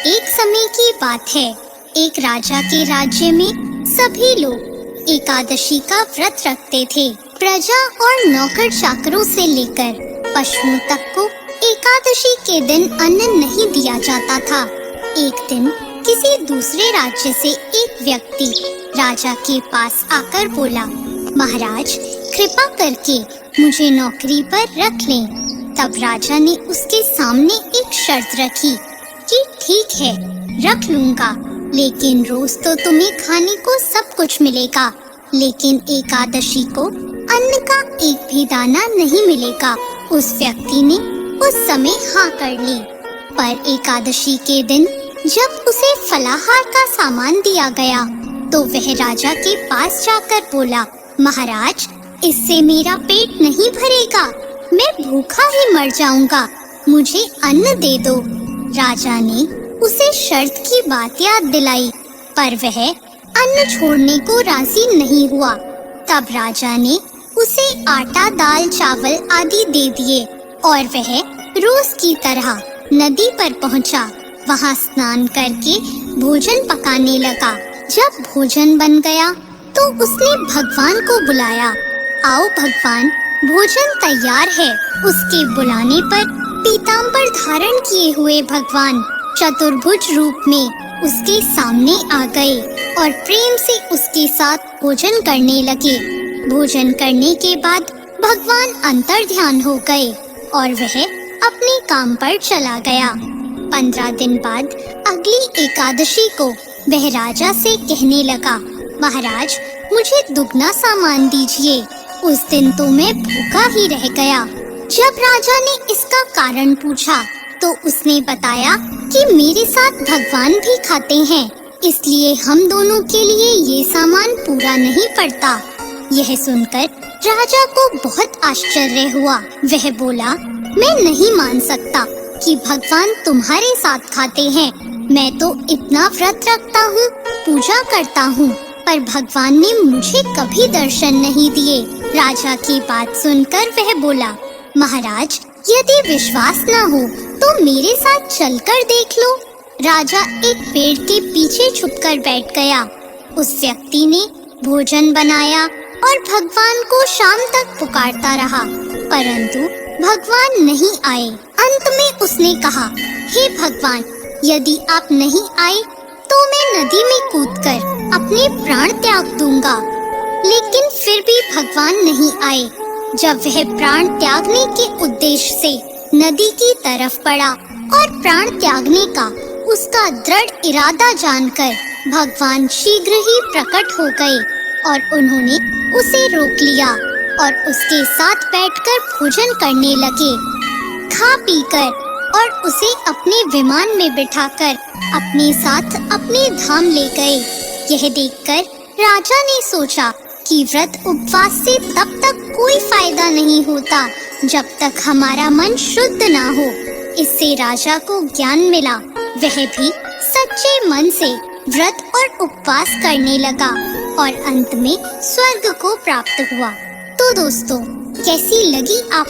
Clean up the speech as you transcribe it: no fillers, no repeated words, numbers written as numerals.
एक समय की बात है। एक राजा के राज्य में सभी लोग एकादशी का व्रत रखते थे। प्रजा और नौकर चाकरों से लेकर पशुओं तक को एकादशी के दिन अन्न नहीं दिया जाता था। एक दिन किसी दूसरे राज्य से एक व्यक्ति राजा के पास आकर बोला, महाराज, कृपा करके मुझे नौकरी पर रख लें। तब राजा ने उसके सामने एक शर्त रखी कि ठीक है, रख लूंगा, लेकिन रोज तो तुम्हें खाने को सब कुछ मिलेगा, लेकिन एकादशी को अन्न का एक भी दाना नहीं मिलेगा। उस व्यक्ति ने उस समय हाँ कर ली। पर एकादशी के दिन जब उसे फलाहार का सामान दिया गया तो वह राजा के पास जाकर बोला, महाराज, इससे मेरा पेट नहीं भरेगा, मैं भूखा ही मर जाऊंगा, मुझे अन्न दे दो। राजा ने उसे शर्त की बात याद दिलाई, पर वह अन्न छोड़ने को राजी नहीं हुआ। तब राजा ने उसे आटा, दाल, चावल आदि दे दिए और वह रोज की तरह नदी पर पहुंचा। वहां स्नान करके भोजन पकाने लगा। जब भोजन बन गया तो उसने भगवान को बुलाया। आओ भगवान, भोजन तैयार है। उसके बुलाने पर पीताम्बर धारण किए हुए भगवान चतुर्भुज रूप में उसके सामने आ गए और प्रेम से उसके साथ भोजन करने लगे। भोजन करने के बाद भगवान अंतर ध्यान हो गए और वह अपने काम पर चला गया। 15 दिन बाद अगली एकादशी को वह राजा से कहने लगा, महाराज, मुझे दुगना सामान दीजिए। उस दिन तो मैं भूखा ही रह गया। जब राजा ने इसका कारण पूछा तो उसने बताया कि मेरे साथ भगवान भी खाते हैं, इसलिए हम दोनों के लिए ये सामान पूरा नहीं पड़ता। यह सुनकर राजा को बहुत आश्चर्य हुआ। वह बोला, मैं नहीं मान सकता कि भगवान तुम्हारे साथ खाते हैं। मैं तो इतना व्रत रखता हूँ, पूजा करता हूँ, पर भगवान ने मुझे कभी दर्शन नहीं दिए। राजा की बात सुनकर वह बोला, महाराज, यदि विश्वास न हो तो मेरे साथ चलकर देख लो। राजा एक पेड़ के पीछे छुपकर बैठ गया। उस व्यक्ति ने भोजन बनाया और भगवान को शाम तक पुकारता रहा, परंतु भगवान नहीं आए। अंत में उसने कहा, हे भगवान, यदि आप नहीं आए तो मैं नदी में कूदकर अपने प्राण त्याग दूंगा। लेकिन फिर भी भगवान नहीं आए। जब वह प्राण त्यागने के उद्देश्य से नदी की तरफ बढ़ा और प्राण त्यागने का उसका दृढ़ इरादा जानकर भगवान शीघ्र ही प्रकट हो गए और उन्होंने उसे रोक लिया और उसके साथ बैठकर भोजन करने लगे। खा पीकर और उसे अपने विमान में बिठाकर अपने साथ अपने धाम ले गए। यह देखकर राजा ने सोचा कि व्रत उपवास से तब तक कोई फायदा नहीं होता जब तक हमारा मन शुद्ध ना हो। इससे राजा को ज्ञान मिला। वह भी सच्चे मन से व्रत और उपवास करने लगा और अंत में स्वर्ग को प्राप्त हुआ। तो दोस्तों, कैसी लगी आप